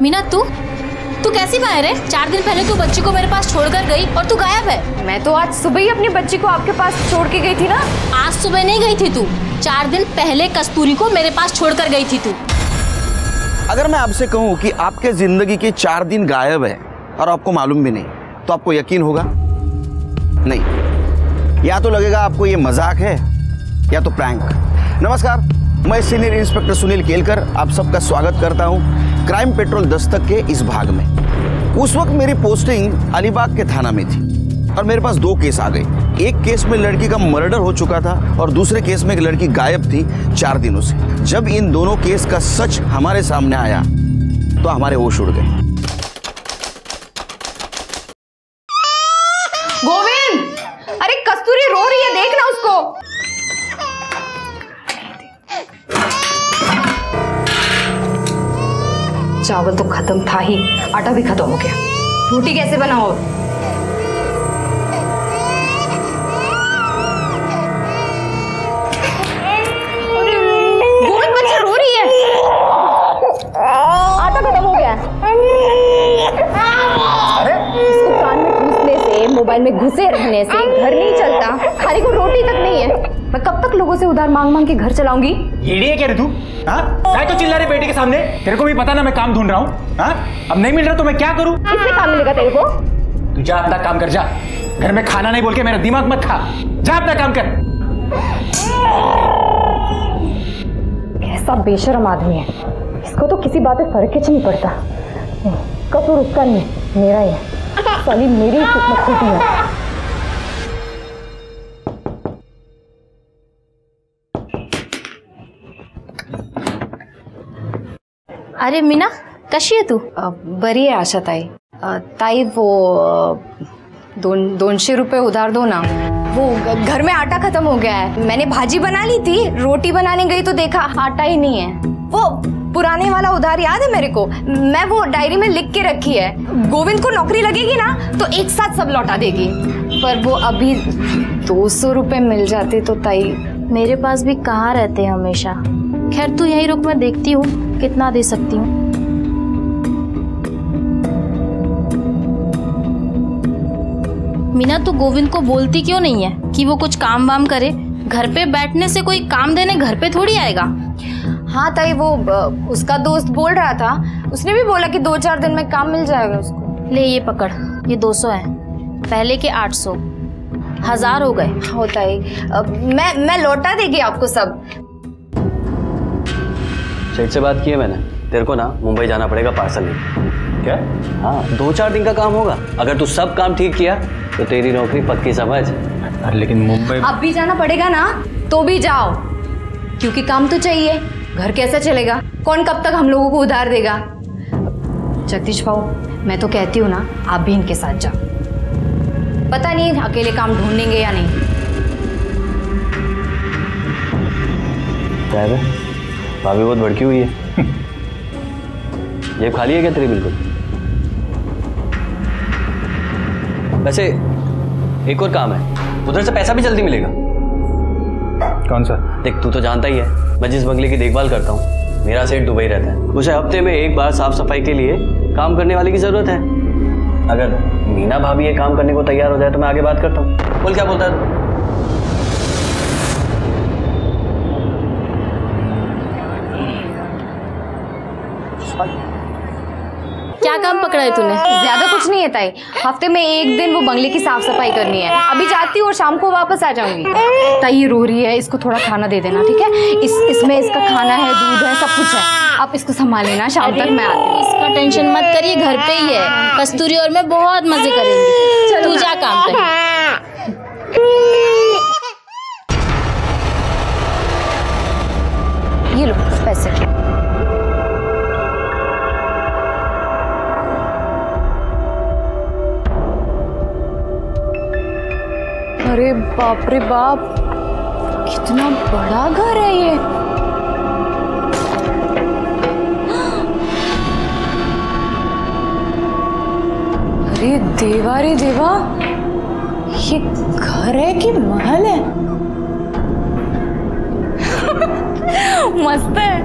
मीना तू कैसी बाहर है? 4 दिन पहले तू बच्ची को मेरे पास छोड़कर गई और तू गायब है। मैं तो आज सुबह ही अपनी बच्ची को आपके पास छोड़ के गई थी ना। आज सुबह नहीं गई थी तू, 4 दिन पहले कस्तूरी को मेरे पास छोड़कर गई थी तू। अगर मैं आपसे कहूं कि आपके जिंदगी के 4 दिन गायब है और आपको मालूम भी नहीं, तो आपको यकीन होगा? नहीं, या तो लगेगा आपको ये मजाक है या तो प्रैंक। नमस्कार, मैं सीनियर इंस्पेक्टर सुनील केलकर आप सबका स्वागत करता हूं क्राइम पेट्रोल दस्तक के इस भाग में। उस वक्त मेरी पोस्टिंग अलीबाग के थाना में थी और मेरे पास 2 केस आ गए। एक केस में लड़की का मर्डर हो चुका था और दूसरे केस में एक लड़की गायब थी 4 दिनों से। जब इन दोनों केस का सच हमारे सामने आया तो हमारे होश उड़ गए। गोविंद, अरे कस्तूरी रो रही है, देखना उसको। चावल तो खत्म था ही, आटा भी खत्म हो गया। रोटी कैसे बनाओ? गोविंद, बच्ची रो रही है। आटा खत्म हो गया। अरे इसको कान में घुसने से, मोबाइल में घुसे रहने से घर नहीं चलता, खाने को रोटी तक नहीं है। मैं कब तक लोगों से उधार मांग मांग के घर चलाऊंगी? येड़ी है क्या रे तू? हाँ, क्या तो चिल्ला रही बेटी के सामने? तेरे को भी पता ना मैं काम ढूंढ रहा हूँ। हाँ, अब नहीं मिल रहा तो मैं क्या करूँ? किससे काम मिलेगा तेरे को? तू जा अपना काम कर, जा। घर में खाना नहीं बोल के मेरा दिमाग मत खा। जा अपना काम कर। कैसा बेशरम आदमी है, इसको तो किसी बात पे फर्क ही नहीं पड़ता। कसूर उसका नहीं, मेरा ही है। साली मेरी किस्मत खोटी है। अरे मीना, कशी आहे तू? बरी आहे आशा ताई। ताई वो 200 रुपये उधार दो ना। वो घर में आटा खत्म हो गया है। मैंने भाजी बना ली थी, रोटी बनाने गई तो देखा आटा ही नहीं है। वो पुराने वाला उधार याद है मेरे को, मैं वो डायरी में लिख के रखी है। गोविंद को नौकरी लगेगी ना तो एक साथ सब लौटा देगी। पर वो अभी 200 रुपये मिल जाते तो ताई। मेरे पास भी कहाँ रहते हैं हमेशा। खैर तू यहीं रुक, मैं देखती हूँ कितना दे सकती हूँ। मीना, तू गोविंद को बोलती क्यों नहीं है कि वो कुछ काम वाम करे? घर पे बैठने से कोई काम देने घर पे थोड़ी आएगा। हाँ ताई, वो उसका दोस्त बोल रहा था, उसने भी बोला कि 2-4 दिन में काम मिल जाएगा उसको। ले ये पकड़, ये 200 है, पहले के 800, 1000 हो गए। हाँ ताई, मैं लौटा देगी आपको सब। सेठ से बात की है मैंने, तेरे को ना मुंबई जाना पड़ेगा पार्सल लेके। क्या? हाँ, 2-4 दिन का काम होगा। अगर तू सब काम ठीक किया तो तेरी नौकरी पक्की समझ। अरे लेकिन मुंबई अब भी जाना पड़ेगा ना, तो भी जाओ, क्योंकि काम तो चाहिए। घर कैसा चलेगा? कौन कब तक हम लोगों को उधार देगा? जगदीश भाऊ, मैं तो कहती हूँ ना, आप भी इनके साथ जाओ। पता नहीं अकेले काम ढूंढेंगे या नहीं। क्या है? भाभी बहुत भड़की हुई है। जेब खाली है क्या तेरी? बिल्कुल। वैसे एक और काम है, उधर से पैसा भी जल्दी मिलेगा। कौन सा? देख, तू तो जानता ही है मैं जिस बंगले की देखभाल करता हूँ, मेरा सेठ दुबई रहता है। उसे हफ्ते में एक बार साफ सफाई के लिए काम करने वाले की जरूरत है। अगर मीना भाभी ये काम करने को तैयार हो जाए तो मैं आगे बात करता हूँ। बोल, क्या बोलता है? क्या काम पकड़ा है तूने? ज्यादा कुछ नहीं है ताई, हफ्ते में एक दिन वो बंगले की साफ सफाई करनी है। अभी जाती हूँ और शाम को वापस आ जाऊंगी। ताई ये रो रही है, इसको थोड़ा खाना दे देना, ठीक है? इसमें इसका खाना है, दूध है, सब कुछ है। आप इसको संभाल लेना, शाम तक मैं आती हूँ। इसका टेंशन मत करिए, घर पे ही है। कस्तूरी और मैं बहुत मजे करेंगे। तू जा काम पे। ये लो पैसे। अरे बाप रे बाप, कितना बड़ा घर है ये। अरे देवा रे देवा, ये घर है कि महल है? मस्त है।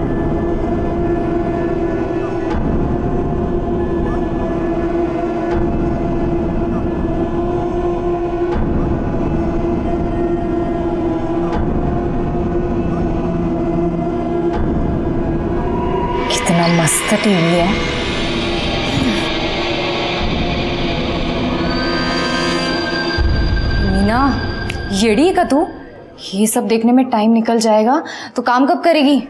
मस्त टीवी है। मीना, येड़ी है का तू? ये सब देखने में टाइम निकल जाएगा तो काम कब करेगी?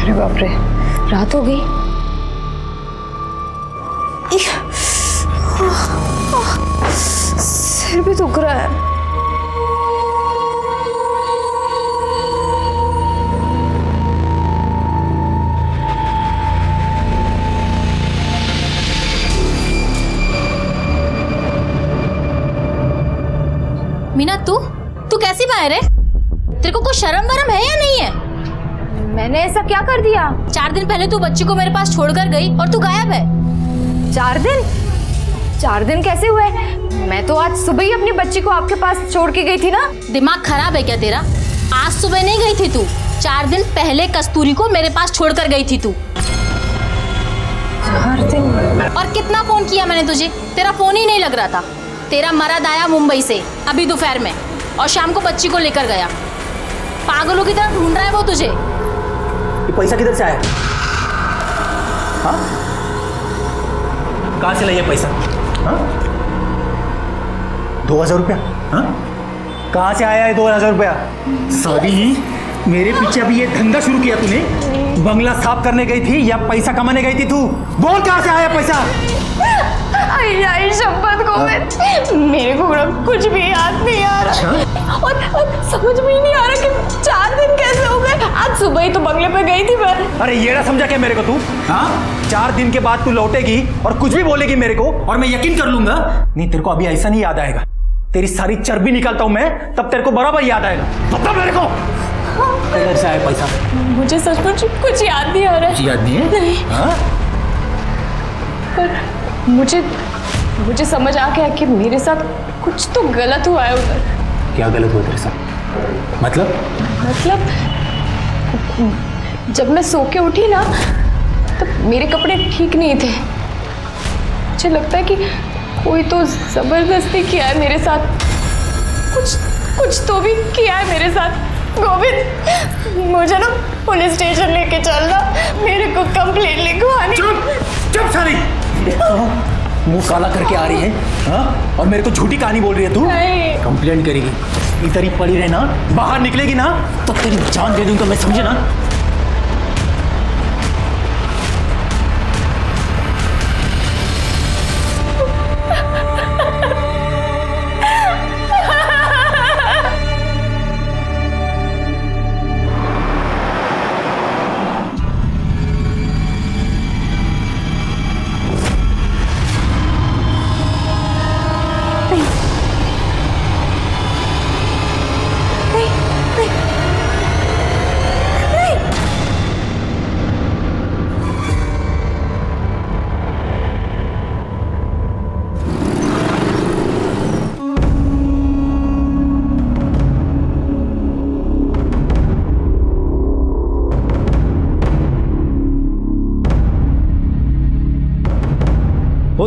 अरे बाप रे, रात हो गई। सिर भी दुख रहा है। मीना, तू कैसी बाहर है? तेरे को कुछ शर्म वरम है या नहीं है? मैंने ऐसा क्या कर दिया? 4 दिन पहले तू बच्ची को मेरे पास छोड़कर गई और तू गायब है। 4 दिन? 4 दिन कैसे हुए? मैं तो आज सुबह ही अपनी बच्ची को आपके पास छोड़ के गई थी ना। दिमाग खराब है क्या तेरा? आज सुबह नहीं गई थी तू, 4 दिन पहले कस्तूरी को मेरे पास छोड़कर गई थी तू। 4 दिन? और कितना फोन किया मैंने तुझे, तेरा फोन ही नहीं लग रहा था। तेरा मर्द आया मुंबई से अभी दोपहर में और शाम को बच्ची को लेकर गया। पागलों की तरह ढूंढ रहा है वो तुझे। ये पैसा किधर से आया? हाँ? कहाँ से लाया पैसा? हाँ? 2000 रुपया? हाँ? कहाँ से आया है 2000 रुपया? सॉरी, मेरे पीछे अभी ये धंधा शुरू किया तूने? बंगला साफ करने गई थी या पैसा कमाने गई थी तू? बोल कहाँ से आया पैसा? आई शपथ गोविंद, मेरे को कुछ भी याद नहीं आ रहा। और समझ में ही नहीं आ रहा कि 4 दिन कैसे हो गए। आज सुबह ही तो बंगले पे गई थी मैं। अरे येड़ा समझा क्या मेरे को तू? हाँ? 4 दिन के बाद तू लौटेगी और कुछ भी बोलेगी मेरे को और मैं यकीन कर लूंगा। नहीं, तेरे को अभी ऐसा नहीं याद आएगा। तेरी सारी चर्बी निकालता हूं मैं, तब तेरे को बराबर याद आएगा। बता मेरे को किधर से आया पैसा? मुझे सचमुच कुछ याद नहीं आ रहा है। याद नहीं है? नहीं। हाँ? पर मुझे समझ आ गया कि मेरे साथ कुछ तो गलत हुआ है उधर। क्या गलत हुआ तेरे साथ? मतलब जब मैं सो के उठी ना तो मेरे कपड़े ठीक नहीं थे। मुझे लगता है कि कोई तो जबरदस्ती किया है मेरे साथ। कुछ तो भी किया है मेरे साथ। गोविंद, मुझे ना पुलिस स्टेशन लेके चलना, मेरे को कंप्लेंट लिखवानी। चुप सारी, मुंह काला करके आ रही है। हाँ? और मेरे को झूठी कहानी बोल रही है तू? कंप्लेंट करेगी, इधर ही पड़ी रहना। बाहर निकलेगी ना तो तेरी जान दे दूंगा मैं, समझे ना?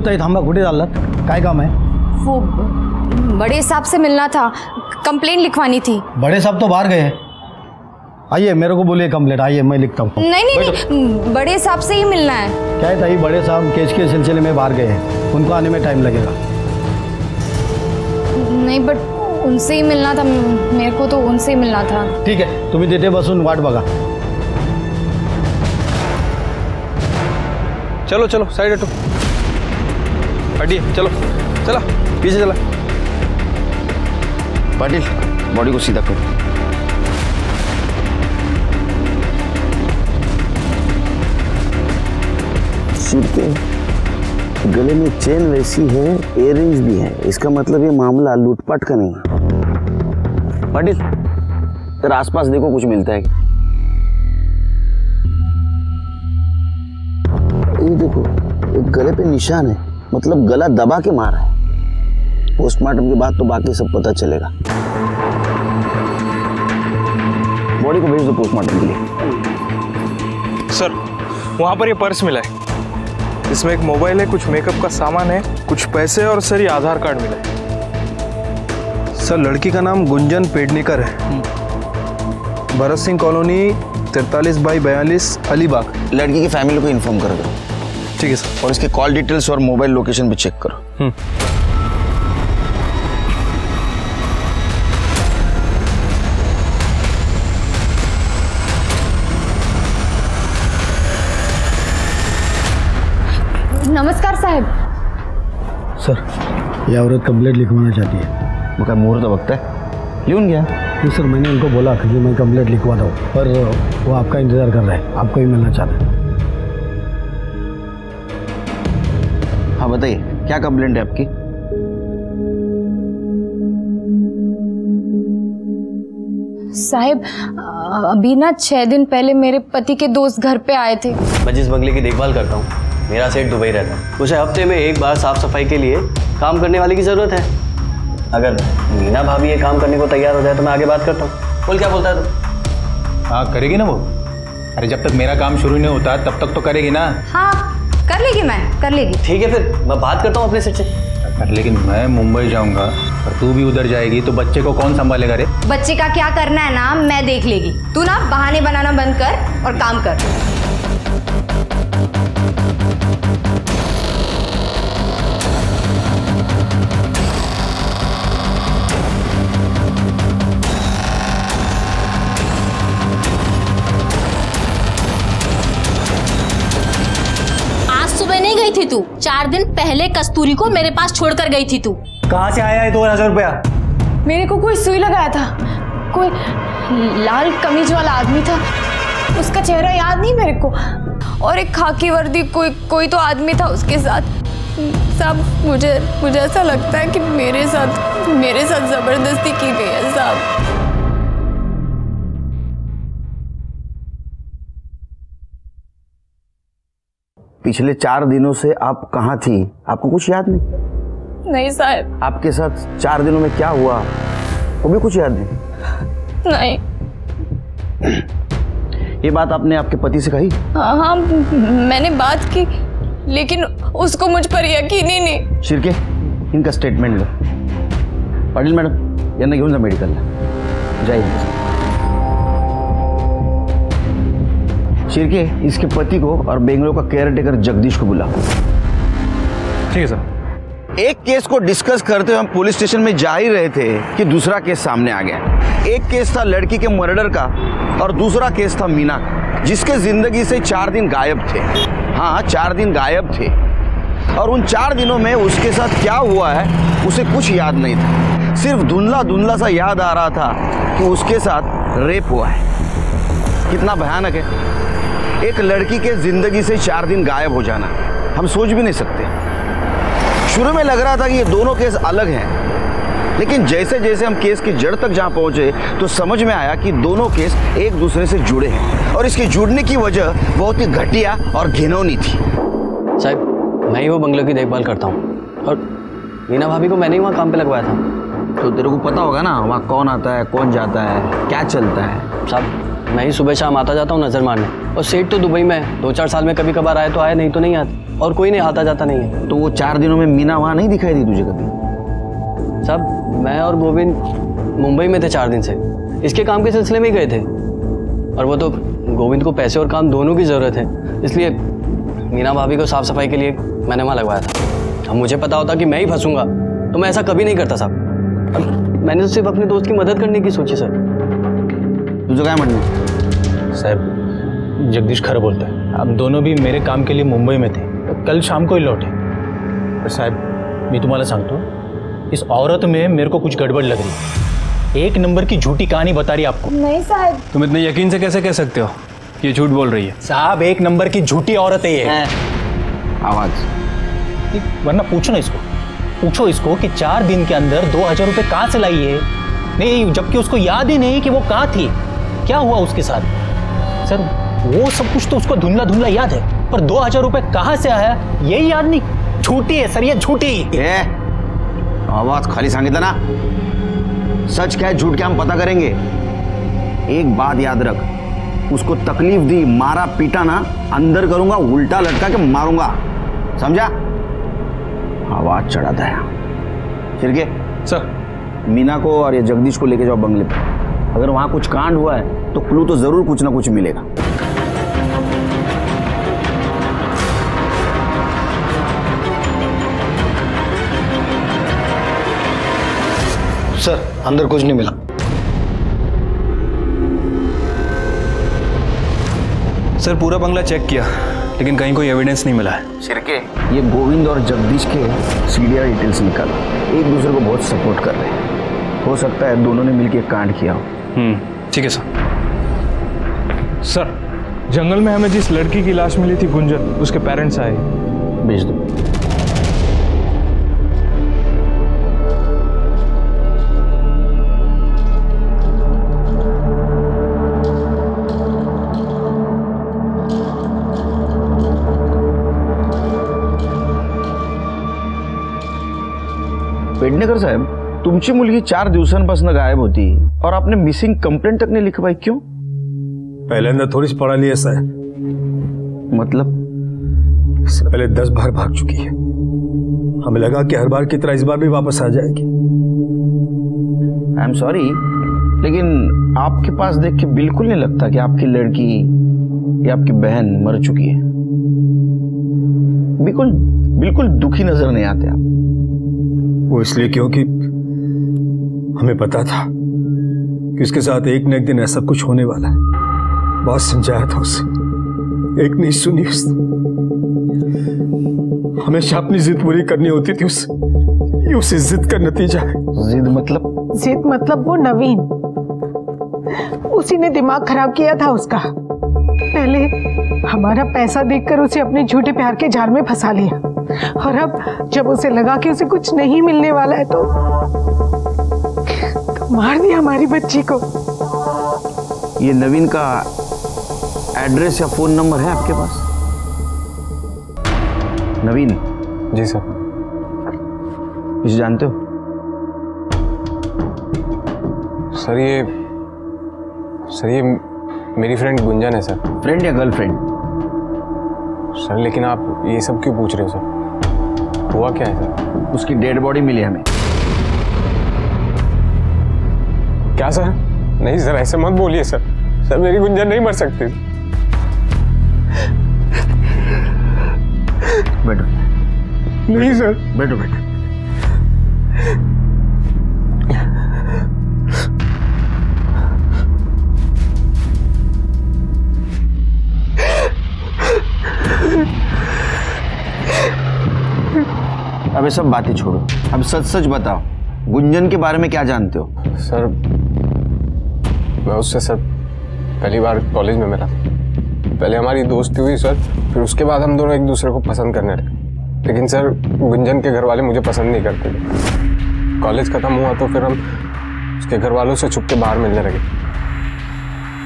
ताई थांबा, कुठे चाललात? काय काम है? वो बड़े साहब से मिलना था, कंप्लेंट लिखवानी थी। बड़े साहब तो बाहर गए हैं। आइए, मेरे को बोलिए कंप्लेंट। आइए, मैं लिखता हूँ। नहीं, बड़े साहब से ही मिलना है। क्या है ताई, बड़े साहब केस के सिलसिले में बाहर गए हैं, उनको आने में टाइम लगेगा। नहीं, बट उनसे ही मिलना था, मेरे को तो उनसे ही मिलना था। ठीक है, तुम्ही तिथे बसून वाट बघा। चलो चलो, साइड हटो, हटिए, चलो चला, पीछे चला। पाटिल, बॉडी को सीधा करो। शिरके, गले में चेन वैसी है, इयररिंग्स भी है, इसका मतलब ये मामला लूटपाट का नहीं है। पाटिल, तेरे आसपास देखो कुछ मिलता है। ये देखो, एक गले पे निशान है, मतलब गला दबा के मारा है। पोस्टमार्टम के बाद तो बाकी सब पता चलेगा। बॉडी को भेज दो पोस्टमार्टम के लिए। सर, वहाँ पर ये पर्स मिला है। इसमें एक मोबाइल है, कुछ मेकअप का सामान है, कुछ पैसे और सर ये आधार कार्ड मिला है। सर, लड़की का नाम गुंजन पेडनेकर है, भरत सिंह कॉलोनी 43/42 अलीबाग। लड़की की फैमिली को इन्फॉर्म कर दो। ठीक है सर। और इसके कॉल डिटेल्स और मोबाइल लोकेशन भी चेक करो। नमस्कार साहब। सर, ये औरत कंप्लेंट लिखवाना चाहती है। वो क्या मुहूर्त वक्त है, लिखून गया। जी सर, मैंने उनको बोला कि मैं कंप्लेंट लिखवा दूँ, पर वो आपका इंतज़ार कर रहे हैं, आपको ही मिलना चाहते हैं। हाँ बताइए, क्या कंप्लेंट है आपकी? साहब, अभी ना 6 दिन पहले मेरे पति के दोस्त घर पे आए थे। मैं जिस बंगले की देखभाल करता हूँ, मेरा सेठ दुबई रहता है। उसे हफ्ते में एक बार साफ सफाई के लिए काम करने वाले की ज़रूरत है। अगर मीना भाभी ये काम करने को तैयार हो जाए तो मैं आगे बात करता हूँ। बोल, क्या बोलता है तू? हाँ, करेगी ना वो। अरे जब तक मेरा काम शुरू नहीं होता तब तक तो करेगी ना। हाँ, कर लेगी, मैं कर लेगी। ठीक है, फिर मैं बात करता हूँ अपने सेठ से। लेकिन मैं मुंबई जाऊंगा और तू भी उधर जाएगी तो बच्चे को कौन संभालेगा रे? बच्चे का क्या करना है ना, मैं देख लेगी। तू ना बहाने बनाना बंद कर और काम कर। नहीं गई थी तू, 4 दिन पहले कस्तूरी को मेरे पास छोड़कर गई थी तू। कहाँ से आया है 2000 रुपया? मेरे को कोई सुई लगाया था, कोई लाल कमीज वाला आदमी था, उसका चेहरा याद नहीं मेरे को, और एक खाकी वर्दी कोई तो आदमी था उसके साथ। साहब, मुझे ऐसा लगता है कि मेरे साथ जबरदस्ती की गई है साहब। पिछले 4 दिनों से आप कहाँ थी, आपको कुछ याद नहीं? नहीं साहब। आपके साथ 4 दिनों में क्या हुआ वो भी कुछ याद नहीं? ये बात आपने आपके पति से कही? हाँ, मैंने बात की, लेकिन उसको मुझ पर यकीन ही नहीं। शिरके, इनका स्टेटमेंट लो। पाटिल मॅडम, यांना घेऊन जा मेडिकलला, जाइए। शिरके, इसके पति को और बेंगलोर का केयरटेकर जगदीश को बुलाओ। ठीक है सर। एक केस को डिस्कस करते हुए हम पुलिस स्टेशन में जा ही रहे थे कि दूसरा केस सामने आ गया। एक केस था लड़की के मर्डर का और दूसरा केस था मीना का, जिसके जिंदगी से 4 दिन गायब थे। हाँ, 4 दिन गायब थे, और उन 4 दिनों में उसके साथ क्या हुआ है उसे कुछ याद नहीं था। सिर्फ धुंधला सा याद आ रहा था कि उसके साथ रेप हुआ है। कितना भयानक है, एक लड़की के जिंदगी से 4 दिन गायब हो जाना, हम सोच भी नहीं सकते। शुरू में लग रहा था कि ये दोनों केस अलग हैं, लेकिन जैसे जैसे हम केस की जड़ तक जहां पहुंचे तो समझ में आया कि दोनों केस एक दूसरे से जुड़े हैं, और इसके जुड़ने की वजह बहुत ही घटिया और घिनौनी थी। साहब, मैं ही वो बंगले की देखभाल करता हूँ, और मीना भाभी को मैंने ही वहाँ काम पे लगवाया था। तो तेरे को पता होगा ना वहाँ कौन आता है, कौन जाता है, क्या चलता है? साहब, मैं ही सुबह शाम आता जाता हूँ नजर मारने, और सेठ तो दुबई में है। 2-4 साल में कभी कभार आए तो आए, नहीं तो नहीं आते, और कोई नहीं आता जाता नहीं है। तो वो 4 दिनों में मीना वहाँ नहीं दिखाई दी तुझे कभी? साहब, मैं और गोविंद मुंबई में थे 4 दिन से, इसके काम के सिलसिले में ही गए थे, और वो तो गोविंद को पैसे और काम दोनों की ज़रूरत है, इसलिए मीना भाभी को साफ सफाई के लिए मैंने वहाँ लगवाया था। अब मुझे पता होता कि मैं ही फंसूंगा तो मैं ऐसा कभी नहीं करता साहब। अब मैंने तो सिर्फ अपने दोस्त की मदद करने की सोची सर। तुझे काय म्हणणं? साहब, जगदीश खरा बोलता है। हम दोनों भी मेरे काम के लिए मुंबई में थे, कल शाम को ही लौटे। पर साहब, मैं तुम्हारा सांगतो, इस औरत में मेरे को कुछ गड़बड़ लग रही है। एक नंबर की झूठी कहानी बता रही है आपको। नहीं साहब। तुम इतने यकीन से कैसे कह सकते हो ये झूठ बोल रही है? साहब, एक नंबर की झूठी औरत है ये। आवाज। वरना पूछो ना इसको, पूछो इसको कि 4 दिन के अंदर 2000 रुपए कहाँ से लाई है। नहीं, जबकि उसको याद ही नहीं कि वो कहाँ थी, क्या हुआ उसके साथ। सर वो सब कुछ तो उसको धुंधला धुंधला याद है, पर 2000 रुपए कहाँ से आया यही याद नहीं। झूठी है सर, ये झूठी। आवाज खाली सांगितलं ना, सच क्या है झूठ क्या हम पता करेंगे। एक बात याद रख, उसको तकलीफ दी, मारा पीटा ना, अंदर करूंगा, उल्टा लटका के मारूंगा, समझा। आवाज चढ़ाता है। शिर्के सर, मीना को और ये जगदीश को लेके जाओ बंगले पे। अगर वहां कुछ कांड हुआ है तो क्लू तो जरूर कुछ ना कुछ मिलेगा। सर अंदर कुछ नहीं मिला। सर पूरा बंगला चेक किया लेकिन कहीं कोई एविडेंस नहीं मिला है। शिर्के, ये गोविंद और जगदीश के सीडीआर डिटेल्स निकालो, एक दूसरे को बहुत सपोर्ट कर रहे हैं। हो सकता है दोनों ने मिलकर कांड किया हो। ठीक है सर। सर जंगल में हमें जिस लड़की की लाश मिली थी गुंजन, उसके पेरेंट्स आए। भेज दो। पेडणेकर साहेब, तुमची मुलगी 4 दिवसांपासून गायब होती और आपने मिसिंग कंप्लेंट तक नहीं लिखवाई, क्यों? पहले थोड़ी पढ़ा लिया साहब। मतलब? इससे पहले 10 बार भाग चुकी है। हमें लगा कि हर बार की तरह इस बार भी वापस आ जाएगी। आई एम सॉरी, लेकिन आपके पास देख के बिल्कुल नहीं लगता कि आपकी लड़की या आपकी बहन मर चुकी है। बिल्कुल बिल्कुल दुखी नजर नहीं आते आप। वो इसलिए क्योंकि हमें पता था कि उसके साथ एक न एक दिन ऐसा कुछ होने वाला है। बहुत समझाया था उसे, एक नहीं सुनी उसने। हमेशा अपनी जिद पूरी करनी होती थी उससे, ये उस जिद का नतीजा है। जिद मतलब? जिद मतलब वो नवीन, उसी ने दिमाग खराब किया था उसका। पहले हमारा पैसा देखकर उसे अपने झूठे प्यार के जाल में फंसा लिया, और अब जब उसे लगा कि उसे कुछ नहीं मिलने वाला है तो मार दिया हमारी बच्ची को। ये नवीन का एड्रेस या फोन नंबर है आपके पास? नवीन? जी सर। इसे जानते हो? सर ये मेरी फ्रेंड गुंजन है सर। फ्रेंड या गर्लफ्रेंड? सर लेकिन आप ये सब क्यों पूछ रहे हो सर? हुआ क्या है सर? उसकी डेड बॉडी मिली हमें। क्या सर? नहीं सर, ऐसे मत बोलिए सर। सर मेरी गुंजन नहीं मर सकती। बैठो। नहीं सर। बैठो बैठो। अब ये सब बातें छोड़ो, अब सच सच बताओ, गुंजन के बारे में क्या जानते हो? सर मैं उससे सर पहली बार कॉलेज में मिला। पहले हमारी दोस्ती हुई सर, फिर उसके बाद हम दोनों एक दूसरे को पसंद करने लगे। लेकिन सर गुंजन के घर वाले मुझे पसंद नहीं करते थे। कॉलेज खत्म हुआ तो फिर हम उसके घर वालों से छुप के बाहर मिलने लगे।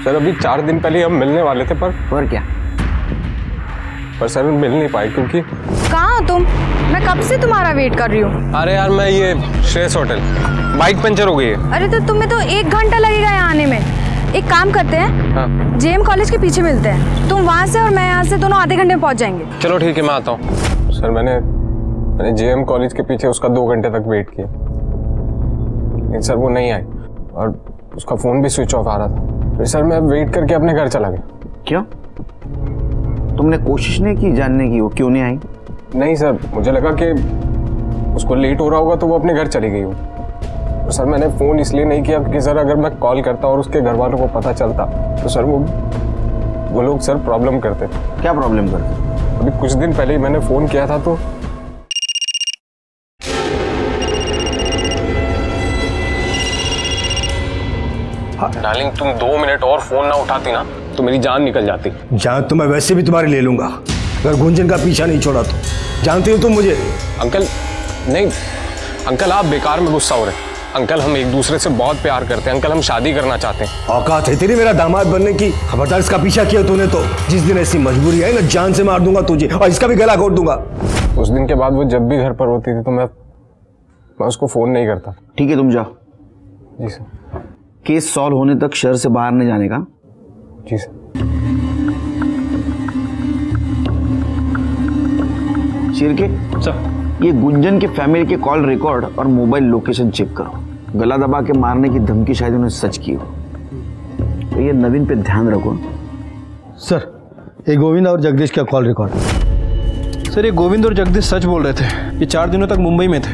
सर अभी 4 दिन पहले हम मिलने वाले थे, पर क्या? पर सर मिल नहीं पाए। क्योंकि कहाँ हो तुम? मैं कब से तुम्हारा वेट कर रही हूँ। अरे यार मैं ये श्रेयस होटल, बाइक पंचर हो गई है। अरे तो तुम्हें तो 1 घंटा लगेगा यहाँ आने में। एक काम करते हैं, हाँ। जेएम कॉलेज के पीछे मिलते हैं। तुम वहाँ से और मैं यहाँ से, दोनों आधे घंटे में पहुँच जाएंगे। चलो ठीक है, मैं आता हूँ। सर मैंने जेएम कॉलेज के पीछे उसका 2 घंटे तक वेट किया, लेकिन सर वो नहीं आई और उसका फ़ोन भी स्विच ऑफ आ रहा था। फिर सर मैं वेट करके अपने घर चला गया। क्यों? तुमने कोशिश नहीं की जानने की वो क्यों नहीं आई? नहीं सर, मुझे लगा कि उसको लेट हो रहा होगा तो वो अपने घर चली गई हो। तो सर मैंने फ़ोन इसलिए नहीं किया कि सर अगर मैं कॉल करता और उसके घर वालों को पता चलता तो सर वो लोग सर प्रॉब्लम करते। क्या प्रॉब्लम करते? अभी कुछ दिन पहले ही मैंने फ़ोन किया था तो डार्लिंग तुम 2 मिनट और फ़ोन ना उठाती ना तो मेरी जान निकल जाती। जान तो मैं वैसे भी तुम्हारी ले लूंगा, अगर गुंजन का पीछा नहीं छोड़ा तो। जानती हो तुम मुझे? अंकल नहीं, अंकल आप बेकार में गुस्सा हो रहे हैं। अंकल हम एक दूसरे से बहुत प्यार करते हैं। अंकल हम शादी करना चाहते हैं। औकात है तेरी मेरा दामाद बनने की? खबरदार इसका पीछा किया तूने तो जिस दिन ऐसी मजबूरी आई ना, जान से मार दूंगा तुझे और इसका भी गला घोट दूंगा। उस दिन के बाद वो जब भी घर पर होती थी तो मैं उसको फोन नहीं करता। ठीक है तुम जाओ। जी सर। केस सॉल्व होने तक शहर से बाहर नहीं जाने का। जी सर। शिरके सर ये गुंजन के फैमिली के कॉल रिकॉर्ड और मोबाइल लोकेशन चेक करो। गला दबा के मारने की धमकी शायद उन्हें सच की हो, तो ये नवीन पे ध्यान रखो। सर ये गोविंद और जगदीश का कॉल रिकॉर्ड। सर ये गोविंद और जगदीश सच बोल रहे थे। ये 4 दिनों तक मुंबई में थे।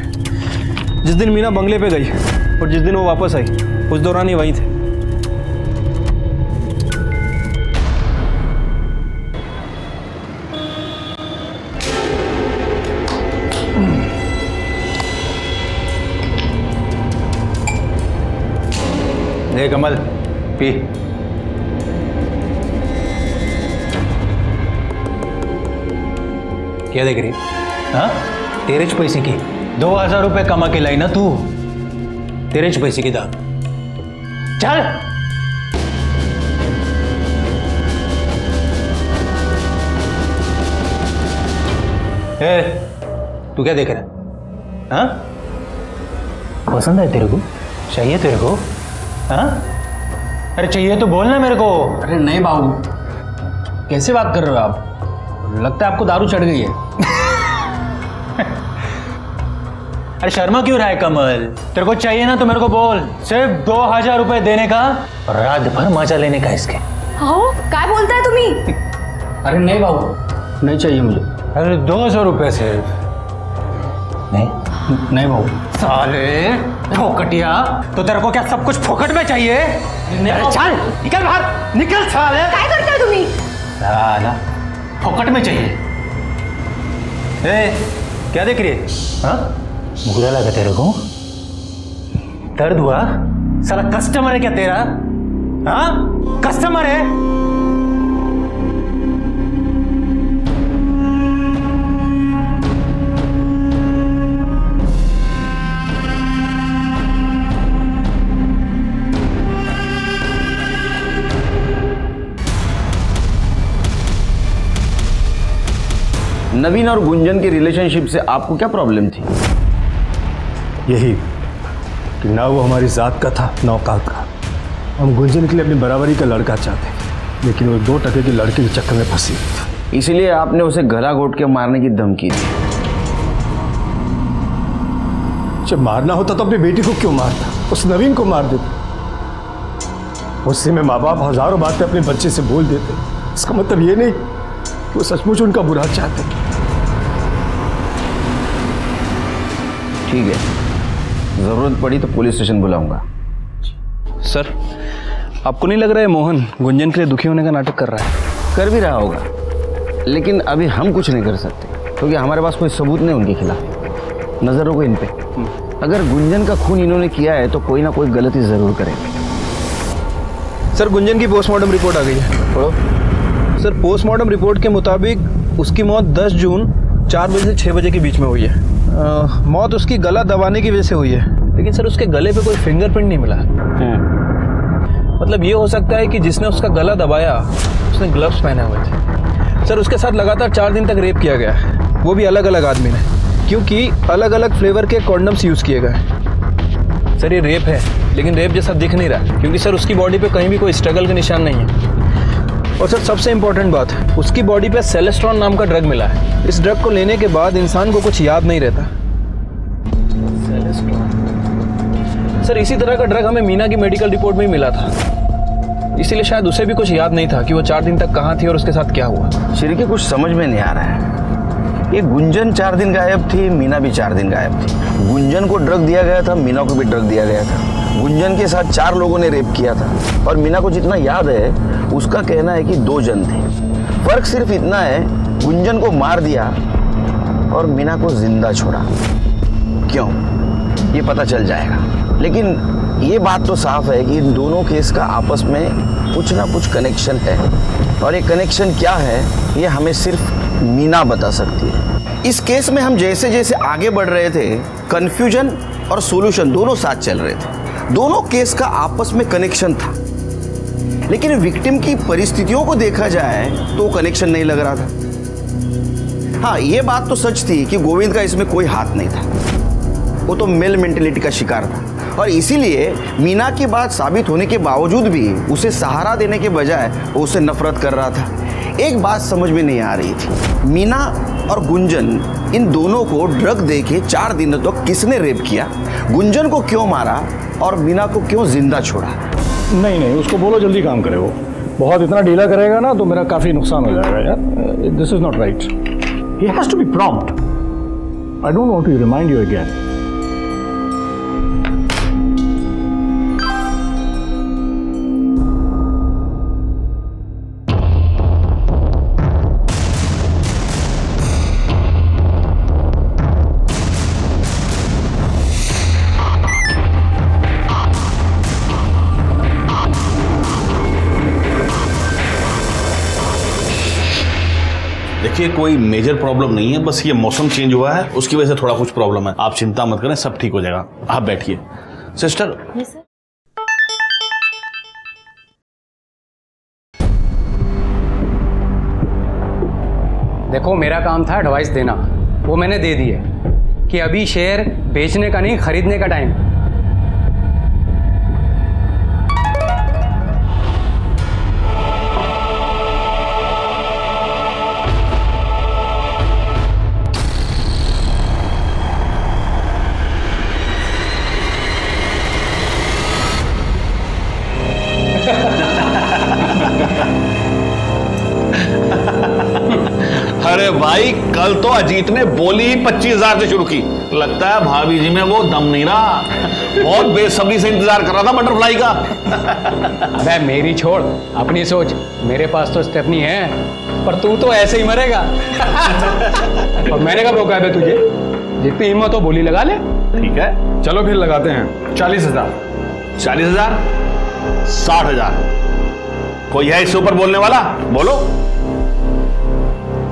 जिस दिन मीना बंगले पे गई और जिस दिन वो वापस आई उस दौरान ही वहीं थे। ले कमल पी। क्या देख रही? हाँ तेरे च पैसे की 2000 रुपये कमा के लाई ना तू। तेरे च पैसे की दारू। चल तू क्या देख रहा है? हाँ पसंद है तेरे को? चाहिए तेरे को? हाँ अरे चाहिए तो बोलना मेरे को। अरे नहीं बाबू, कैसे बात कर रहे हो आप? लगता है आपको दारू चढ़ गई है। अरे शर्मा क्यों रहा है कमल? तेरे को चाहिए ना तो मेरे को बोल। सिर्फ 2000 रुपए देने का और रात भर मजा लेने का इसके। हाँ क्या बोलता है तुम्ही? अरे नहीं बाबू, नहीं चाहिए मुझे। अरे 200 रुपए सिर्फ। नहीं बाबू। साले फोकटिया, तो तेरे को क्या सब कुछ फोकट में चाहिए? अरे चल निकल बाहर, निकल साले। क्या करते हो तुम्ही? साला फोकट में चाहिए। ए, क्या देख रही है? हाँ बुरा लगा तेरे को? दर्द हुआ? साला कस्टमर है क्या तेरा? हाँ कस्टमर है? नवीन और गुंजन के रिलेशनशिप से आपको क्या प्रॉब्लम थी? यही कि ना वो हमारी जात का था ना औकात का। हम गुंजन के लिए अपनी बराबरी का लड़का चाहते थे, लेकिन वो 2 टके की लड़के के चक्कर में फंसी थी। इसलिए आपने उसे गला घोट के मारने की धमकी दी। जब मारना होता तो अपनी बेटी को क्यों मारता? उस नवीन को मार देते। उससे में माँ बाप हजारों बातें अपने बच्चे से बोल देते। इसका मतलब ये नहीं कि वो सचमुच उनका बुरा चाहते। ठीक है, जरूरत पड़ी तो पुलिस स्टेशन बुलाऊंगा। सर आपको नहीं लग रहा है मोहन गुंजन के लिए दुखी होने का नाटक कर रहा है? कर भी रहा होगा, लेकिन अभी हम कुछ नहीं कर सकते क्योंकि हमारे पास कोई सबूत नहीं उनके खिलाफ। नजर रखो इन पे। अगर गुंजन का खून इन्होंने किया है तो कोई ना कोई गलती जरूर करेंगे। सर गुंजन की पोस्टमार्टम रिपोर्ट आ गई है। पढ़ो। सर पोस्टमार्टम रिपोर्ट के मुताबिक उसकी मौत 10 जून 4 बजे से 6 बजे के बीच में हुई है। मौत उसकी गला दबाने की वजह से हुई है, लेकिन सर उसके गले पे कोई फिंगरप्रिंट नहीं मिला। मतलब ये हो सकता है कि जिसने उसका गला दबाया उसने ग्लव्स पहने हुए थे। सर उसके साथ लगातार 4 दिन तक रेप किया गया है, वो भी अलग अलग आदमी ने, क्योंकि अलग अलग फ्लेवर के कॉन्डम्स यूज़ किए गए। सर ये रेप है, लेकिन रेप जैसा दिख नहीं रहा क्योंकि सर उसकी बॉडी पे कहीं भी कोई स्ट्रगल के निशान नहीं है। और सर सबसे इम्पोर्टेंट बात, उसकी बॉडी पे सेलेस्ट्रॉन नाम का ड्रग मिला है। इस ड्रग को लेने के बाद इंसान को कुछ याद नहीं रहता। सर इसी तरह का ड्रग हमें मीना की मेडिकल रिपोर्ट में ही मिला था, इसीलिए शायद उसे भी कुछ याद नहीं था कि वो 4 दिन तक कहाँ थी और उसके साथ क्या हुआ। श्री कुछ समझ में नहीं आ रहा है। ये गुंजन 4 दिन गायब थी, मीना भी 4 दिन गायब थी। गुंजन को ड्रग दिया गया था, मीना को भी ड्रग दिया गया था। गुंजन के साथ 4 लोगों ने रेप किया था और मीना को जितना याद है उसका कहना है कि 2 जन थे। फर्क सिर्फ इतना है, गुंजन को मार दिया और मीना को जिंदा छोड़ा। क्यों, ये पता चल जाएगा। लेकिन ये बात तो साफ है कि इन दोनों केस का आपस में कुछ ना कुछ कनेक्शन है, और ये कनेक्शन क्या है ये हमें सिर्फ मीना बता सकती है। इस केस में हम जैसे जैसे आगे बढ़ रहे थे, कंफ्यूजन और सॉल्यूशन दोनों साथ चल रहे थे। दोनों केस का आपस में कनेक्शन था, लेकिन विक्टिम की परिस्थितियों को देखा जाए तो कनेक्शन नहीं लग रहा था। हाँ, ये बात तो सच थी कि गोविंद का इसमें कोई हाथ नहीं था। वो तो मेल मेंटेलिटी का शिकार था और इसीलिए मीना की बात साबित होने के बावजूद भी उसे सहारा देने के बजाय वो उसे नफरत कर रहा था। एक बात समझ में नहीं आ रही थी, मीना और गुंजन इन दोनों को ड्रग देके 4 दिनों तक किसने रेप किया, गुंजन को क्यों मारा और मीना को क्यों जिंदा छोड़ा? नहीं, उसको बोलो जल्दी काम करे। वो बहुत इतना ढीला करेगा ना तो मेरा काफी नुकसान हो जाएगा यार। This is not right. He has to be prompt. I don't want to remind you again. देखिए, कोई मेजर प्रॉब्लम नहीं है, बस ये मौसम चेंज हुआ है उसकी वजह से थोड़ा कुछ प्रॉब्लम है। आप चिंता मत करें, सब ठीक हो जाएगा। आप बैठिए। सिस्टर, देखो, मेरा काम था एडवाइस देना, वो मैंने दे दी है कि अभी शेयर बेचने का नहीं, खरीदने का टाइम। अरे भाई, कल तो अजीत ने बोली ही 25,000 से शुरू की। लगता है भाभी जी में वो दम नहीं रहा। बहुत बेसब्री से इंतजार कर रहा था बटरफ्लाई का। अबे मेरी छोड़, अपनी सोच। मेरे पास तो स्टेफनी है, पर तू तो ऐसे ही मरेगा। और मैंने कब रोका है तुझे? जितनी हिम्मत हो बोली लगा ले। ठीक है, चलो फिर लगाते हैं 40,000। 40,000, 60,000। कोई है इससे ऊपर बोलने वाला? बोलो।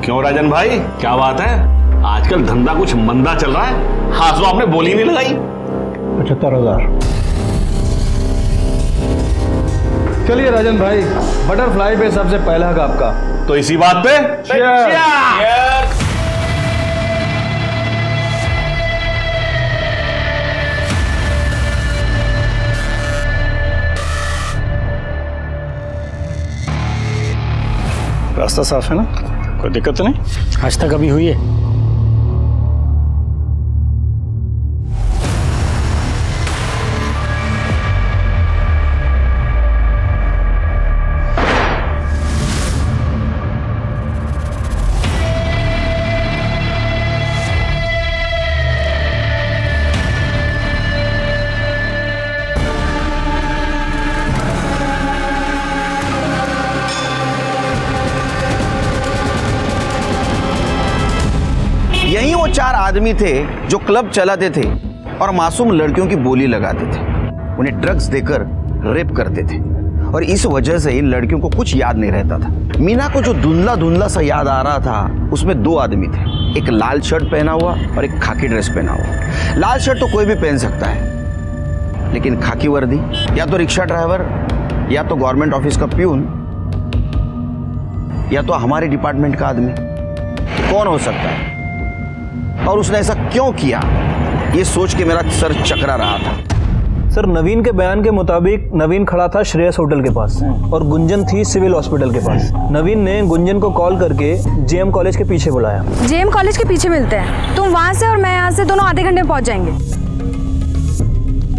क्यों राजन भाई, क्या बात है? आजकल धंधा कुछ मंदा चल रहा है। हाँ, तो आपने बोली नहीं लगाई। 75,000। चलिए राजन भाई, बटरफ्लाई पे सबसे पहला हक आपका। तो इसी बात पे रास्ता साफ है ना? कोई दिक्कत तो नहीं? आज तक अभी हुई है? यही वो 4 आदमी थे जो क्लब चलाते थे और मासूम लड़कियों की बोली लगाते थे, उन्हें ड्रग्स देकर रेप करते थे। और इस वजह से इन लड़कियों को कुछ याद नहीं रहता था। मीना को जो धुंधला धुंधला सा याद आ रहा था, उसमें 2 आदमी थे, एक लाल शर्ट पहना हुआ और एक खाकी ड्रेस पहना हुआ। लाल शर्ट तो कोई भी पहन सकता है, लेकिन खाकी वर्दी या तो रिक्शा ड्राइवर, या तो गवर्नमेंट ऑफिस का प्यून, या तो हमारे डिपार्टमेंट का आदमी। तो कौन हो सकता है और उसने ऐसा क्यों किया, ये सोच के मेरा सर चकरा रहा था। सर, नवीन के बयान के मुताबिक नवीन खड़ा था श्रेयस होटल के पास और गुंजन थी सिविल हॉस्पिटल के पास। नवीन ने गुंजन को कॉल करके जेएम कॉलेज के पीछे बुलाया। जेएम कॉलेज के पीछे मिलते हैं, तुम वहाँ से और मैं यहाँ से, दोनों आधे घंटे में पहुँच जाएंगे।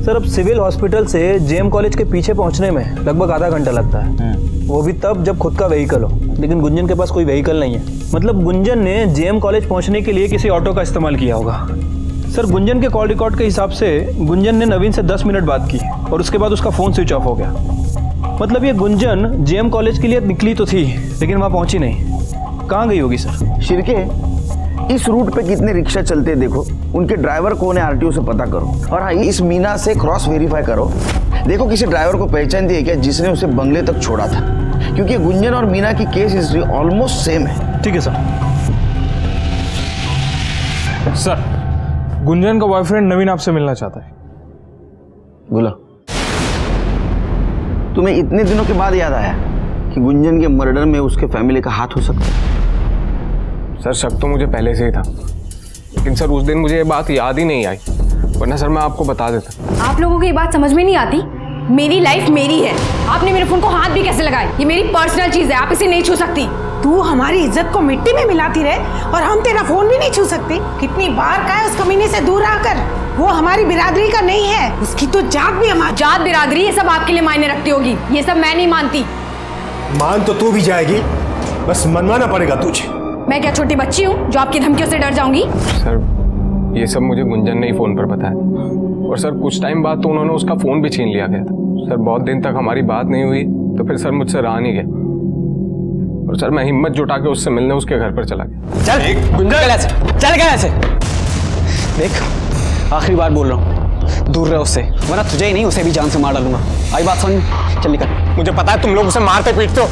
सर, अब सिविल हॉस्पिटल से जेएम कॉलेज के पीछे पहुँचने में लगभग आधा घंटा लगता है, वो भी तब जब खुद का व्हीकल हो। लेकिन गुंजन के पास कोई व्हीकल नहीं है, मतलब गुंजन ने जेएम कॉलेज पहुँचने के लिए किसी ऑटो का इस्तेमाल किया होगा। सर, गुंजन के कॉल रिकॉर्ड के हिसाब से गुंजन ने नवीन से 10 मिनट बात की और उसके बाद उसका फ़ोन स्विच ऑफ हो गया। मतलब ये गुंजन जेएम कॉलेज के लिए निकली तो थी, लेकिन वहाँ पहुँची नहीं। कहाँ गई होगी सर? शिरके, इस रूट पे कितने रिक्शा चलते हैं देखो, उनके ड्राइवर कौन है आरटीओ से पता करो। और हाँ, इस मीना से क्रॉस वेरीफाई करो, देखो किसी ड्राइवर को पहचानती है क्या जिसने उसे बंगले तक छोड़ा था, क्योंकि गुंजन और मीना की केस हिस्ट्री ऑलमोस्ट सेम है। ठीक है सर। सर, गुंजन का बॉयफ्रेंड नवीन आपसे मिलना चाहता है। बोला। तुम्हें इतने दिनों के बाद याद आया कि गुंजन के मर्डर में उसके फैमिली का हाथ हो सकता है? सर, शक तो मुझे पहले से ही था, लेकिन सर उस दिन मुझे ये बात याद ही नहीं आई, वरना सर मैं आपको बता देता। आप लोगों को ये बात समझ में नहीं आती? मेरी लाइफ मेरी है, आपने मेरे फोन को हाथ भी कैसे लगाए? ये मेरी पर्सनल चीज है, आप इसे नहीं छू सकती। तू हमारी इज्जत को मिट्टी में मिलाती रहे और हम तेरा फोन भी नहीं छू सकते। कितनी बार कहा है उस कमीने से दूर रहकर, वो हमारी बिरादरी का नहीं है, उसकी तो जात भी हमारी। जात बिरादरी ये सब आपके लिए मायने रखती होगी, ये सब मैं नहीं मानती। मान तो तू भी जाएगी, बस मनवाना पड़ेगा तुझे। मैं क्या छोटी बच्ची हूँ जो आपकी धमकियों से डर जाऊंगी? सर, ये सब मुझे गुंजन ने ही फोन पर बताया, और सर कुछ टाइम बाद तो उन्होंने उसका फोन भी छीन लिया गया था। सर बहुत दिन तक हमारी बात नहीं हुई, तो फिर सर मुझसे रहा नहीं गया, और सर मैं हिम्मत जुटा के उससे मिलने उसके घर पर चला गया। चल गुंजन, चल गया ऐसे। देख, आखिरी बार बोल रहा हूँ, दूर रहे उससे, वरना तुझे ही नहीं उसे भी जान से मार डालूंगा। आई बात समझ? चल निकल। मुझे पता है तुम लोग उसे मारते पीटते हो,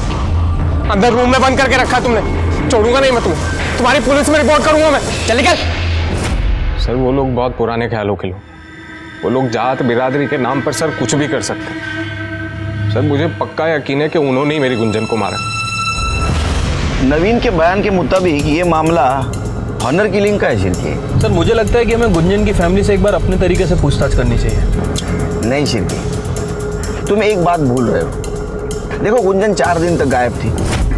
अंदर रूम में बंद करके रखा तुमने, छोड़ूंगा नहीं मैं तुम्हें, तुम्हारी पुलिस में रिपोर्ट करूंगा मैं। चल निकल। सर वो लोग बहुत पुराने ख्यालों के लोग, वो लोग जात बिरादरी के नाम पर सर कुछ भी कर सकते हैं। सर मुझे पक्का यकीन है कि उन्होंने ही मेरी गुंजन को मारा। नवीन के बयान के मुताबिक ये मामला ऑनर किलिंग का है शिरकी। सर मुझे लगता है कि हमें गुंजन की फैमिली से एक बार अपने तरीके से पूछताछ करनी चाहिए। नहीं शिरकी, तुम एक बात भूल रहे हो। देखो, गुंजन 4 दिन तक गायब थी,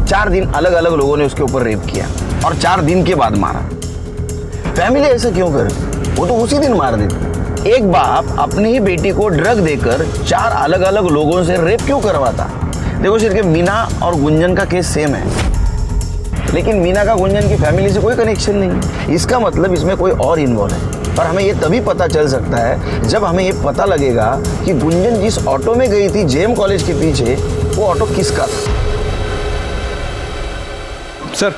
4 दिन अलग अलग लोगों ने उसके ऊपर रेप किया और 4 दिन के बाद मारा। फैमिली ऐसा क्यों करे? वो तो उसी दिन मार देती। एक बाप अपनी ही बेटी को ड्रग देकर 4 अलग अलग लोगों से रेप क्यों करवाता? देखो शिरके, मीना और गुंजन का केस सेम है, लेकिन मीना का गुंजन की फैमिली से कोई कनेक्शन नहीं। इसका मतलब इसमें कोई और इन्वॉल्व है, और हमें ये तभी पता चल सकता है जब हमें ये पता लगेगा कि गुंजन जिस ऑटो में गई थी जेएम कॉलेज के पीछे, वो ऑटो किसका था। सर,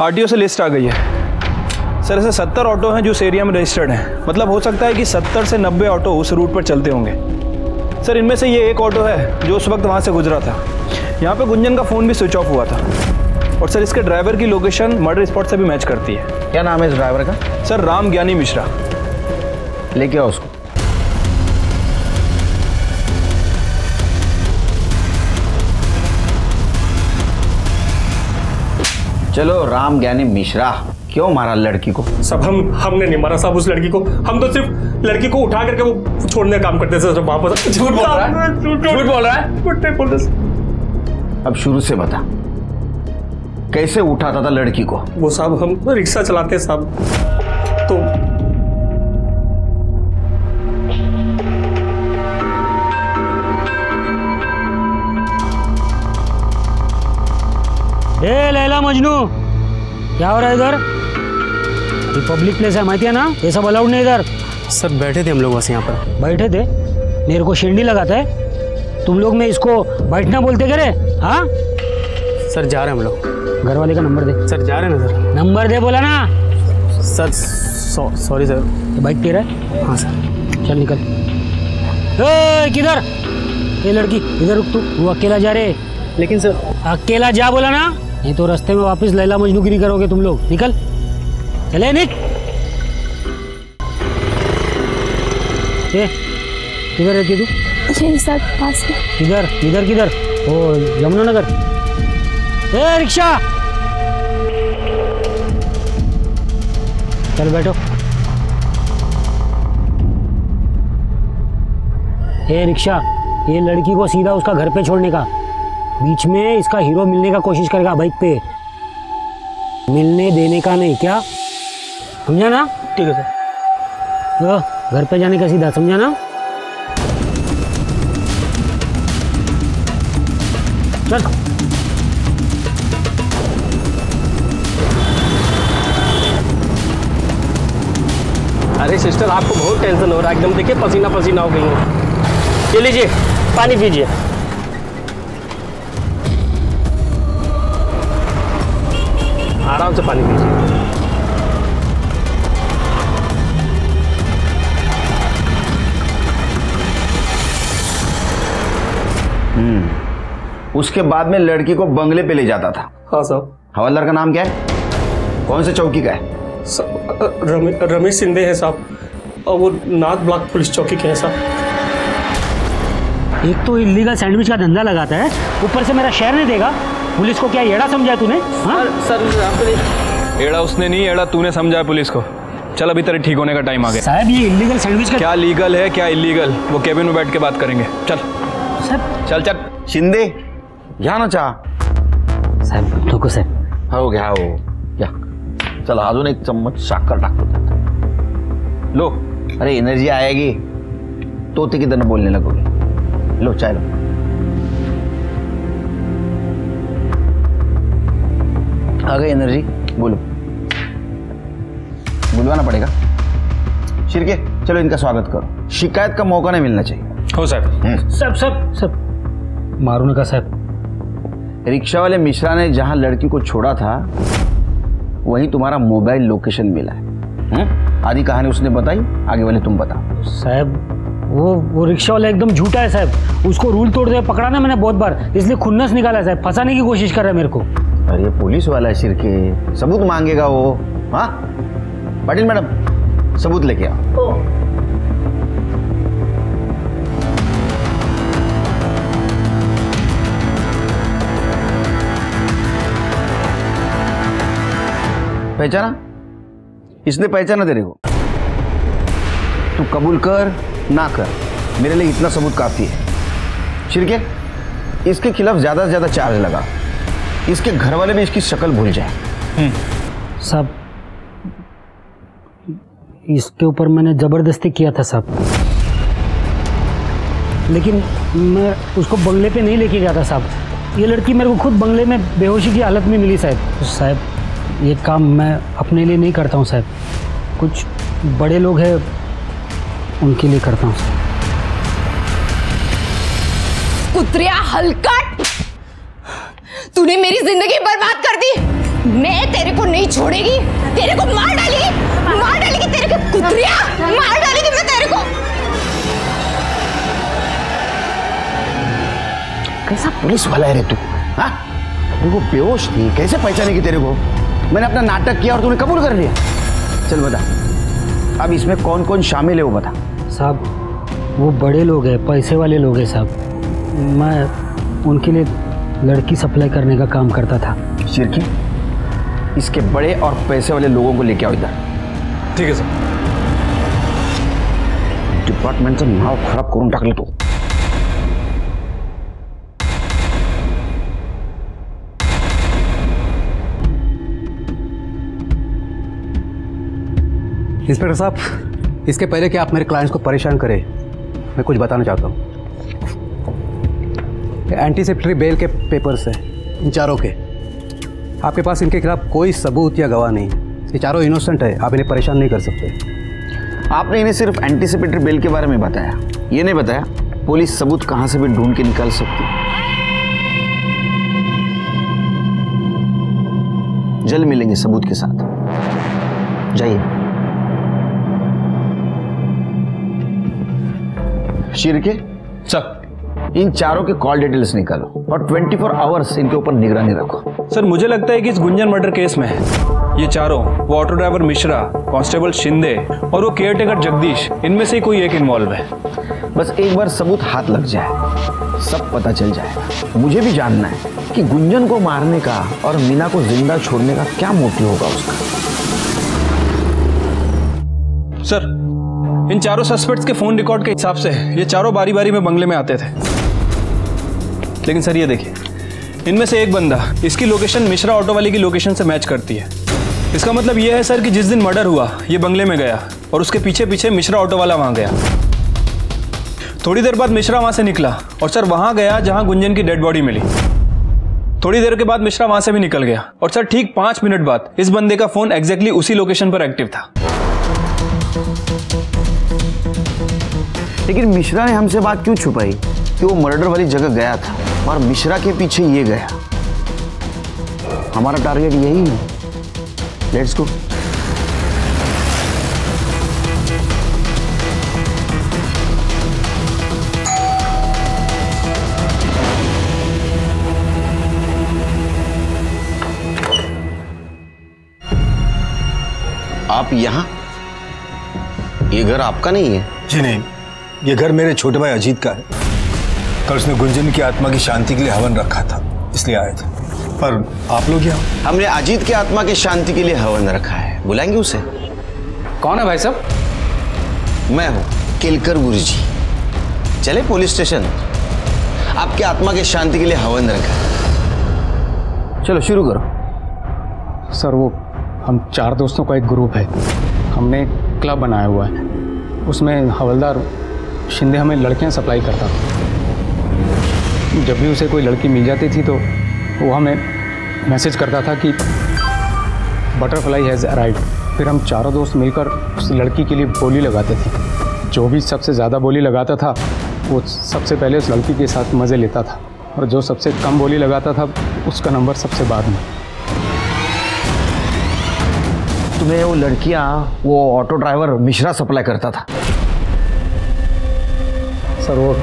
आरटीओ से लिस्ट आ गई है। सर ऐसे 70 ऑटो हैं जो उस एरिया में रजिस्टर्ड हैं, मतलब हो सकता है कि 70 से 90 ऑटो उस रूट पर चलते होंगे। सर इनमें से ये एक ऑटो है जो उस वक्त वहाँ से गुजरा था। यहाँ पे गुंजन का फ़ोन भी स्विच ऑफ हुआ था, और सर इसके ड्राइवर की लोकेशन मर्डर स्पॉट से भी मैच करती है। क्या नाम है इस ड्राइवर का? सर राम ज्ञानी मिश्रा। लेके आओ उसको। चलो, राम ज्ञानी मिश्रा, क्यों मारा लड़की को? सब हमने नहीं मारा साहब उस लड़की को, हम तो सिर्फ लड़की को उठा करके वो छोड़ने का काम करते थे। वापस झूठ बोल रहा है, झूठ बोल रहा है। अब शुरू से बता, कैसे उठाता था लड़की को? वो साहब हम रिक्शा चलाते साहब, तो ए लैला मजनू, क्या हो रहा है इधर? ये पब्लिक प्लेस है, माहिती है ना, ये सब अलाउड नहीं इधर। सर बैठे थे हम लोग बस यहाँ पर। बैठे थे? मेरे को शेंडी लगाता है तुम लोग में, इसको बैठना बोलते क्या रे? हाँ सर जा रहे हैं हम लोग। घर वाले का नंबर दे। सर जा रहे हैं ना सर। नंबर दे बोला ना। Sir sorry sir. तो बाइक तेरा है? हाँ सर। चल निकल। किधर? ये लड़की इधर रुक, तू अकेला जा रहे? लेकिन सर अकेला जा बोला ना, नहीं तो रास्ते में वापस लैला मजनूगिरी करोगे तुम लोग। निकल, चले निक। किधर रहती तू? यही सर पास में। किधर किधर किधर? ओ यमुना नगर। ए रिक्शा, चल बैठो। ए रिक्शा, ये लड़की को सीधा उसका घर पे छोड़ने का, बीच में इसका हीरो मिलने का कोशिश करेगा बाइक पे, मिलने देने का नहीं, क्या समझा ना? ठीक है सर। घर पे जाने का सीधा, समझा ना? चल। अरे सिस्टर, आपको बहुत टेंशन हो रहा है, एकदम देखिए पसीना पसीना हो गई है। ये लीजिए पानी पीजिए। आराम से पानी पीजिए। उसके बाद में लड़की को बंगले पे ले जाता था। हाँ साहब। हवलदार का नाम क्या है? कौन से चौकी का है? रमेश शिंदे हैं साहब, और वो नाथ ब्लॉक पुलिस चौकी के हैं साहब। एक तो इलीगल सैंडविच का धंधा लगाता है, ऊपर से मेरा शहर नहीं देगा। पुलिस को क्या एड़ा समझा तूने? हाँ सर एड़ा उसने नहीं, एड़ा तूने समझा है पुलिस को। चल अभी तेरे ठीक होने का टाइम आ गया। साहब ये इलीगल सैंडविच का क्या लीगल है क्या इलीगल, वो केबिन में बैठ के बात करेंगे। चल सर, चल चल शिंदे घ्या ना चहा साहेब नको साहेब. हो घ्या हो घ्या. चला अजून एक चम्मच साखर टाकतो त्यात. लो अरे एनर्जी आएगी तो ते किधर बोलने लगोगे. लो चाय लो. आ गई एनर्जी. बोलो बुलवाना पड़ेगा. शिरके चलो इनका स्वागत करो. शिकायत का मौका नहीं मिलना चाहिए. हो साहब. सब मारो ना साहब. रिक्शा वाले मिश्रा ने जहां लड़की को छोड़ा था वहीं तुम्हारा मोबाइल लोकेशन मिला है. आधी कहानी उसने बताई, आगे वाले तुम बताओ. साहब वो रिक्शा वाला एकदम झूठा है साहब. उसको रूल तोड़ते हुए पकड़ा ना मैंने बहुत बार, इसलिए खुन्नस निकाला है साहब. फंसाने की कोशिश कर रहा है मेरे को. अरे पुलिस वाला है शिरके, सबूत मांगेगा वो. हाँ पाटिल मैडम सबूत लेके आओ. पहचाना? इसने पहचाना तेरे को. तू कबूल कर ना कर, मेरे लिए इतना सबूत काफी है. शिरके इसके खिलाफ ज्यादा से ज्यादा चार्ज लगा. इसके घर वाले भी इसकी शक्ल भूल जाए. साहब इसके ऊपर मैंने जबरदस्ती किया था साहब, लेकिन मैं उसको बंगले पे नहीं लेके गया था साहब. ये लड़की मेरे को खुद बंगले में बेहोशी की हालत में मिली साहब. ये काम मैं अपने लिए नहीं करता हूँ साहब, कुछ बड़े लोग हैं उनके लिए करता हूँ साहब. कुत्रिया हलकट, तूने मेरी जिंदगी बर्बाद कर दी. मैं तेरे को नहीं छोड़ेगी, तेरे को मार डालेगी तेरे को. कुत्रिया मार डालेगी मैं तेरे को. कैसा पुलिस वाला है रे तू. हाँ वो बेहोश थी, कैसे पहचानेगी तेरे को. मैंने अपना नाटक किया और तूने कबूल कर लिया. चल बता अब इसमें कौन कौन शामिल है वो बता. साहब वो बड़े लोग हैं, पैसे वाले लोग हैं साहब. मैं उनके लिए लड़की सप्लाई करने का काम करता था. शिरकी इसके बड़े और पैसे वाले लोगों को लेके आओ इधर. ठीक है सर. डिपार्टमेंटचं नाव खराब करून टाकलं तू. इंस्पेक्टर साहब, इसके पहले कि आप मेरे क्लाइंट्स को परेशान करें, मैं कुछ बताना चाहता हूँ. एंटीसिपेटरी बेल के पेपर्स हैं इन चारों के. आपके पास इनके खिलाफ कोई सबूत या गवाह नहीं. ये चारों इनोसेंट है, आप इन्हें परेशान नहीं कर सकते. आपने इन्हें सिर्फ एंटीसिपेटरी बेल के बारे में बताया, ये नहीं बताया पुलिस सबूत कहाँ से भी ढूंढ के निकाल सकती. जल्द मिलेंगे सबूत के साथ. जाइए. शिरके सर इन चारों के कॉल डिटेल्स निकालो और 24 आवर्स इनके ऊपर निगरानी रखो. सर मुझे लगता है कि इस गुंजन मर्डर केस में ये चारों, वो auto driver Mishra, constable Shinde और वो केयरटेकर जगदीश, इनमें से कोई एक इन्वॉल्व है. बस एक बार सबूत हाथ लग जाए सब पता चल जाएगा. मुझे भी जानना है कि गुंजन को मारने का और मीना को जिंदा छोड़ने का क्या मोटिव होगा उसका. सर इन चारों सस्पेक्ट्स के फोन रिकॉर्ड के हिसाब से ये चारों बारी बारी में बंगले में आते थे. लेकिन सर ये देखिए, इनमें से एक बंदा इसकी लोकेशन मिश्रा ऑटो वाले की लोकेशन से मैच करती है. इसका मतलब ये है सर कि जिस दिन मर्डर हुआ ये बंगले में गया और उसके पीछे पीछे मिश्रा ऑटो वाला वहां गया. थोड़ी देर बाद मिश्रा वहां से निकला और सर वहां गया जहां गुंजन की डेड बॉडी मिली. थोड़ी देर के बाद मिश्रा वहां से भी निकल गया और सर ठीक 5 मिनट बाद इस बंदे का फोन एग्जैक्टली उसी लोकेशन पर एक्टिव था. लेकिन मिश्रा ने हमसे बात क्यों छुपाई कि वो मर्डर वाली जगह गया था और मिश्रा के पीछे ये गया. हमारा टारगेट यही है. Let's go. यहाँ? ये घर आपका नहीं है? जी नहीं, ये घर मेरे छोटे भाई अजीत का है। कल उसने गुंजन की आत्मा की शांति के लिए हवन रखा था, इसलिए आए थे। पर आप लोग यहाँ? हमने अजीत की आत्मा की शांति के लिए हवन रखा है, बुलाएंगे उसे? कौन है भाई साहब? मैं हूँ केलकर गुरुजी। चले पुलिस स्टेशन, आपकी आत्मा की शांति के लिए हवन रखा है। चलो शुरू करो। सर वो हम 4 दोस्तों का एक ग्रुप है, हमने एक क्लब बनाया हुआ है, उसमें हवलदार शिंदे हमें लड़कियां सप्लाई करता था। जब भी उसे कोई लड़की मिल जाती थी तो वो हमें मैसेज करता था कि बटरफ्लाई हैज़ अराइव्ड। फिर हम चारों दोस्त मिलकर उस लड़की के लिए बोली लगाते थे। जो भी सबसे ज़्यादा बोली लगाता था वो सबसे पहले उस लड़की के साथ मज़े लेता था, और जो सबसे कम बोली लगाता था उसका नंबर सबसे बाद में। तुम्हें वो लड़कियां वो ऑटो ड्राइवर मिश्रा सप्लाई करता था? सर वो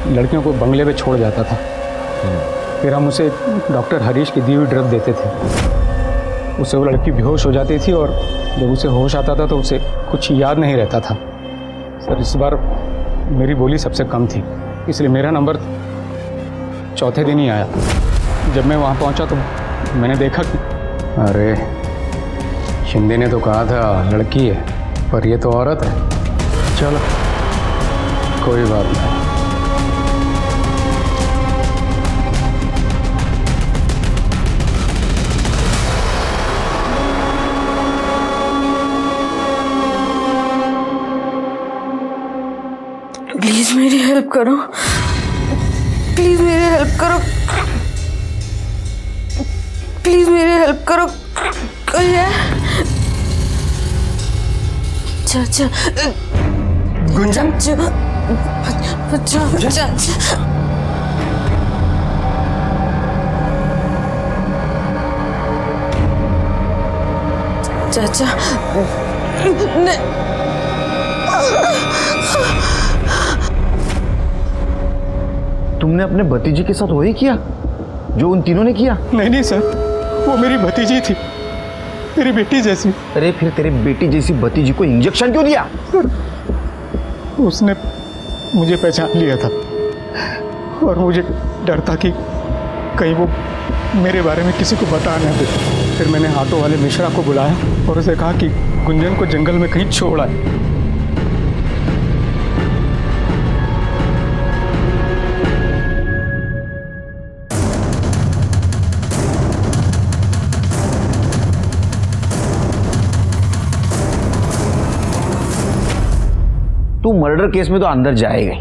लड़कियों को बंगले पे छोड़ जाता था, फिर हम उसे डॉक्टर हरीश की दी हुई ड्रग देते थे। उससे वो लड़की बेहोश हो जाती थी और जब उसे होश आता था तो उसे कुछ याद नहीं रहता था। सर इस बार मेरी बोली सबसे कम थी, इसलिए मेरा नंबर चौथे दिन ही आया। जब मैं वहाँ पहुँचा तो मैंने देखा कि अरे शिंदे ने तो कहा था लड़की है, पर ये तो औरत है। चलो कोई बात नहीं। प्लीज मेरी हेल्प करो, प्लीज मेरी हेल्प करो, प्लीज मेरी हेल्प करो। कोई है? चाचा गुंजन, चाचा तुमने अपने भतीजे के साथ वही किया जो उन तीनों ने किया? नहीं सर, वो मेरी भतीजी थी, मेरी बेटी जैसी। अरे फिर तेरे बेटी जैसी भतीजी को इंजेक्शन क्यों दिया? उसने मुझे पहचान लिया था और मुझे डर था कि कहीं वो मेरे बारे में किसी को बता ना दे। फिर मैंने ऑटो वाले मिश्रा को बुलाया और उसे कहा कि गुंजन को जंगल में कहीं छोड़ आए। तू मर्डर केस में तो अंदर जाएगा ही।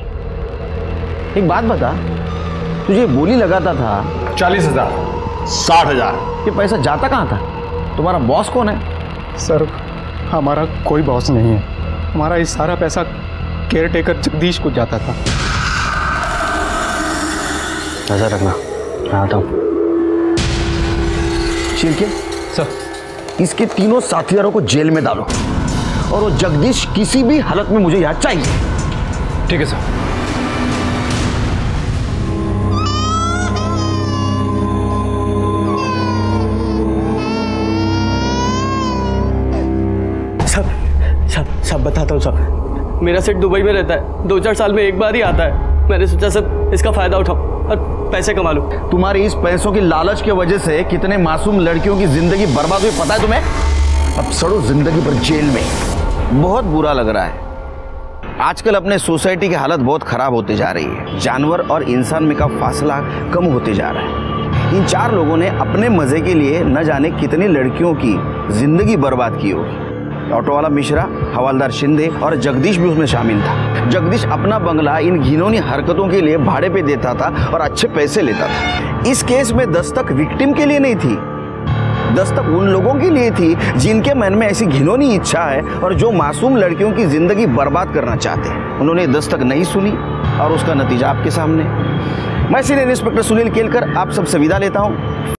एक बात बता, तुझे बोली लगाता था 40,000, 60,000, ये पैसा जाता कहाँ था? तुम्हारा बॉस कौन है? सर हमारा कोई बॉस नहीं है, हमारा ये सारा पैसा केयर टेकर जगदीश को जाता था। नजर रखना, मैं आता हूँ। शिर्के सर, इसके तीनों साथीदारों को जेल में डालो और वो जगदीश किसी भी हालत में मुझे यहाँ चाहिए। ठीक है सर। सब बताता हूँ सब। मेरा सेठ दुबई में रहता है, 2-4 साल में एक बार ही आता है। मैंने सोचा सब इसका फायदा उठाऊं और पैसे कमा लूं। तुम्हारी इस पैसों की लालच की वजह से कितने मासूम लड़कियों की जिंदगी बर्बाद हुई पता है तुम्हें? अब सड़ो जिंदगी भर जेल में। बहुत बुरा लग रहा है। आजकल अपने सोसाइटी की हालत बहुत खराब होती जा रही है। जानवर और इंसान में का फासला कम होते जा रहा है। इन 4 लोगों ने अपने मजे के लिए न जाने कितनी लड़कियों की जिंदगी बर्बाद की होगी। ऑटो वाला मिश्रा, हवलदार शिंदे और जगदीश भी उसमें शामिल था। जगदीश अपना बंगला इन घिनौनी हरकतों के लिए भाड़े पे देता था और अच्छे पैसे लेता था। इस केस में दस्तक विक्टिम के लिए नहीं थी, दस्तक उन लोगों के लिए थी जिनके मन में ऐसी घिनौनी इच्छा है और जो मासूम लड़कियों की जिंदगी बर्बाद करना चाहते हैं। उन्होंने दस्तक नहीं सुनी और उसका नतीजा आपके सामने। मैं सीनियर इंस्पेक्टर सुनील केलकर आप सबसे विदा लेता हूँ।